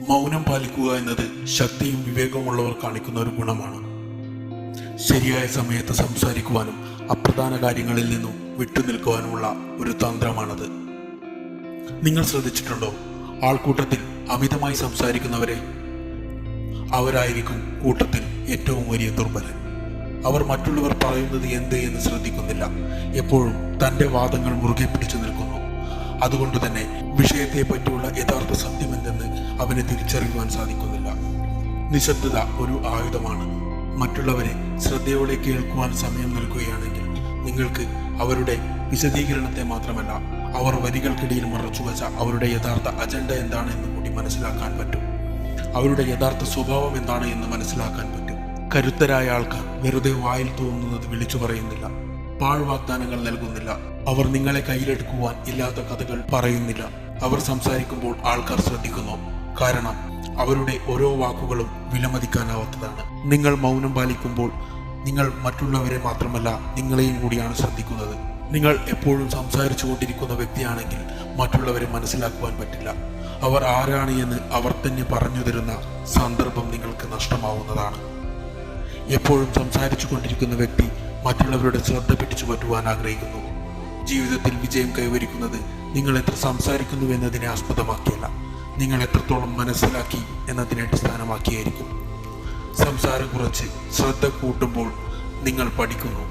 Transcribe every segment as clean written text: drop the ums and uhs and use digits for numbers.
മൗനം പാലിക്കുക എന്നത് ശക്തിയും വിവേകമുള്ളവർ കാണിക്കുന്ന ഒരു ഗുണമാണ്. ശരിയായ സമയത്ത് സംസാരിക്കുവാനും അപ്രധാന കാര്യങ്ങളിൽ നിന്നും വിട്ടുനിൽക്കുവാനുമുള്ള ഒരു തന്ത്രമാണത്. നിങ്ങൾ ശ്രദ്ധിച്ചിട്ടുണ്ടോ, ആൾക്കൂട്ടത്തിൽ അമിതമായി സംസാരിക്കുന്നവരെ? അവരായിരിക്കും കൂട്ടത്തിൽ ഏറ്റവും വലിയ ദുർബലൻ. അവർ മറ്റുള്ളവർ പറയുന്നത് എന്ത് എന്ന് ശ്രദ്ധിക്കുന്നില്ല, എപ്പോഴും തൻ്റെ വാദങ്ങൾ മുറുകെ പിടിച്ചു നിൽക്കുന്നു. അതുകൊണ്ട് തന്നെ വിഷയത്തെ പറ്റിയുള്ള യഥാർത്ഥ സത്യം എന്തെന്ന് അവന് തിരിച്ചറിയുവാൻ സാധിക്കുന്നില്ല. നിശബ്ദത ഒരു ആയുധമാണ്. മറ്റുള്ളവരെ ശ്രദ്ധയോടെ കേൾക്കുവാൻ സമയം നൽകുകയാണെങ്കിൽ നിങ്ങൾക്ക് അവരുടെ വിശദീകരണത്തെ മാത്രമല്ല, അവർ വരികൾക്കിടയിൽ മറച്ചുവച്ച അവരുടെ യഥാർത്ഥ അജണ്ട എന്താണ് എന്ന് കൂടി മനസ്സിലാക്കാൻ പറ്റും. അവരുടെ യഥാർത്ഥ സ്വഭാവം എന്താണ് എന്ന് മനസ്സിലാക്കാൻ പറ്റും. കരുത്തരായ ആൾക്കാർ വെറുതെ വായിൽ തോന്നുന്നത് വിളിച്ചു പറയുന്നില്ല, പാഴ് വാഗ്ദാനങ്ങൾ നൽകുന്നില്ല. അവർ നിങ്ങളെ കയ്യിലെടുക്കുവാൻ ഇല്ലാത്ത കഥകൾ പറയുന്നില്ല. അവർ സംസാരിക്കുമ്പോൾ ആൾക്കാർ ശ്രദ്ധിക്കുന്നു, കാരണം അവരുടെ ഓരോ വാക്കുകളും വിലമതിക്കാനാവാത്തതാണ്. നിങ്ങൾ മൗനം പാലിക്കുമ്പോൾ നിങ്ങൾ മറ്റുള്ളവരെ മാത്രമല്ല, നിങ്ങളെയും കൂടിയാണ് ശ്രദ്ധിക്കുന്നത്. നിങ്ങൾ എപ്പോഴും സംസാരിച്ചു കൊണ്ടിരിക്കുന്ന വ്യക്തിയാണെങ്കിൽ മറ്റുള്ളവരെ മനസ്സിലാക്കുവാൻ പറ്റില്ല. അവർ ആരാണ് എന്ന് അവർ തന്നെ പറഞ്ഞു തരുന്ന സന്ദർഭം നിങ്ങൾക്ക് നഷ്ടമാവുന്നതാണ്. എപ്പോഴും സംസാരിച്ചു കൊണ്ടിരിക്കുന്ന വ്യക്തി മറ്റുള്ളവരുടെ ശ്രദ്ധ പിടിച്ചു പറ്റുവാൻ ആഗ്രഹിക്കുന്നു. ജീവിതത്തിൽ വിജയം കൈവരിക്കുന്നത് നിങ്ങൾ എത്ര സംസാരിക്കുന്നു എന്നതിനെ ആസ്പദമാക്കിയല്ല, നിങ്ങൾ എത്രത്തോളം മനസ്സിലാക്കി എന്നതിനെ അടിസ്ഥാനമാക്കിയായിരിക്കും. സംസാരം കുറച്ച് ശ്രദ്ധ കൂട്ടുമ്പോൾ നിങ്ങൾ പഠിക്കുന്നു.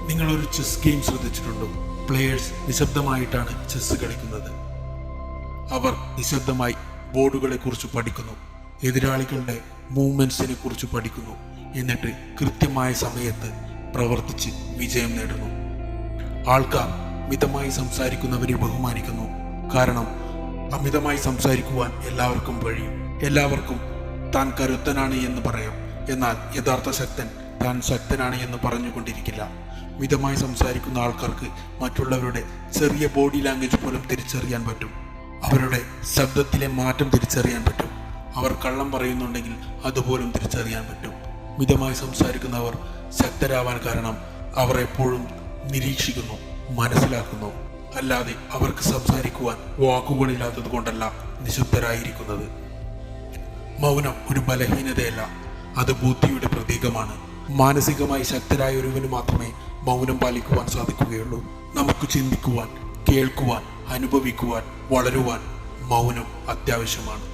നിങ്ങളൊരു ചെസ് ഗെയിം ശ്രദ്ധിച്ചിട്ടുണ്ടോ? പ്ലേയേഴ്സ് നിശബ്ദമായിട്ടാണ് ചെസ് കളിക്കുന്നത്. അവർ നിശബ്ദമായി ബോർഡുകളെ കുറിച്ച് പഠിക്കുന്നു, എതിരാളികളുടെ മൂവ്മെന്റ്സിനെ കുറിച്ച് പഠിക്കുന്നു, എന്നിട്ട് കൃത്യമായ സമയത്ത് പ്രവർത്തിച്ച് വിജയം നേടുന്നു. ആൾക്കാർ മിതമായി സംസാരിക്കുന്നവരെ ബഹുമാനിക്കുന്നു, കാരണം അമിതമായി സംസാരിക്കുവാൻ എല്ലാവർക്കും കഴിയും. എല്ലാവർക്കും താൻ കരുത്തനാണ് എന്ന് പറയാം, എന്നാൽ യഥാർത്ഥ ശക്തൻ താൻ ശക്തനാണ് എന്ന് പറഞ്ഞുകൊണ്ടിരിക്കില്ല. മിതമായി സംസാരിക്കുന്ന ആൾക്കാർക്ക് മറ്റുള്ളവരുടെ ചെറിയ ബോഡി ലാംഗ്വേജ് പോലും തിരിച്ചറിയാൻ പറ്റും. അവരുടെ ശബ്ദത്തിലെ മാറ്റം തിരിച്ചറിയാൻ പറ്റും. അവർ കള്ളം പറയുന്നുണ്ടെങ്കിൽ അതുപോലും തിരിച്ചറിയാൻ പറ്റും. മിതമായി സംസാരിക്കുന്നവർ ശക്തരാവാൻ കാരണം അവർ എപ്പോഴും നിരീക്ഷിക്കുന്നു, മനസ്സിലാക്കുന്നു. അല്ലാതെ അവർക്ക് സംസാരിക്കുവാൻ വാക്കുകളില്ലാത്തത് കൊണ്ടല്ല നിശബ്ദരായിരിക്കുന്നത്. മൗനം ഒരു ബലഹീനതയല്ല, അത് ബുദ്ധിയുടെ പ്രതീകമാണ്. മാനസികമായി ശക്തരായ ഒരുവന് മാത്രമേ മൗനം പാലിക്കുവാൻ സാധിക്കുകയുള്ളൂ. നമുക്ക് ചിന്തിക്കുവാൻ, കേൾക്കുവാൻ, അനുഭവിക്കുവാൻ, വളരുവാൻ മൗനം അത്യാവശ്യമാണ്.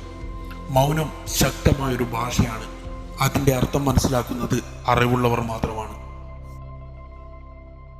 മൗനം ശക്തമായൊരു ഭാഷയാണ്. അതിൻ്റെ അർത്ഥം മനസ്സിലാക്കുന്നത് അറിവുള്ളവർ മാത്രമാണ്.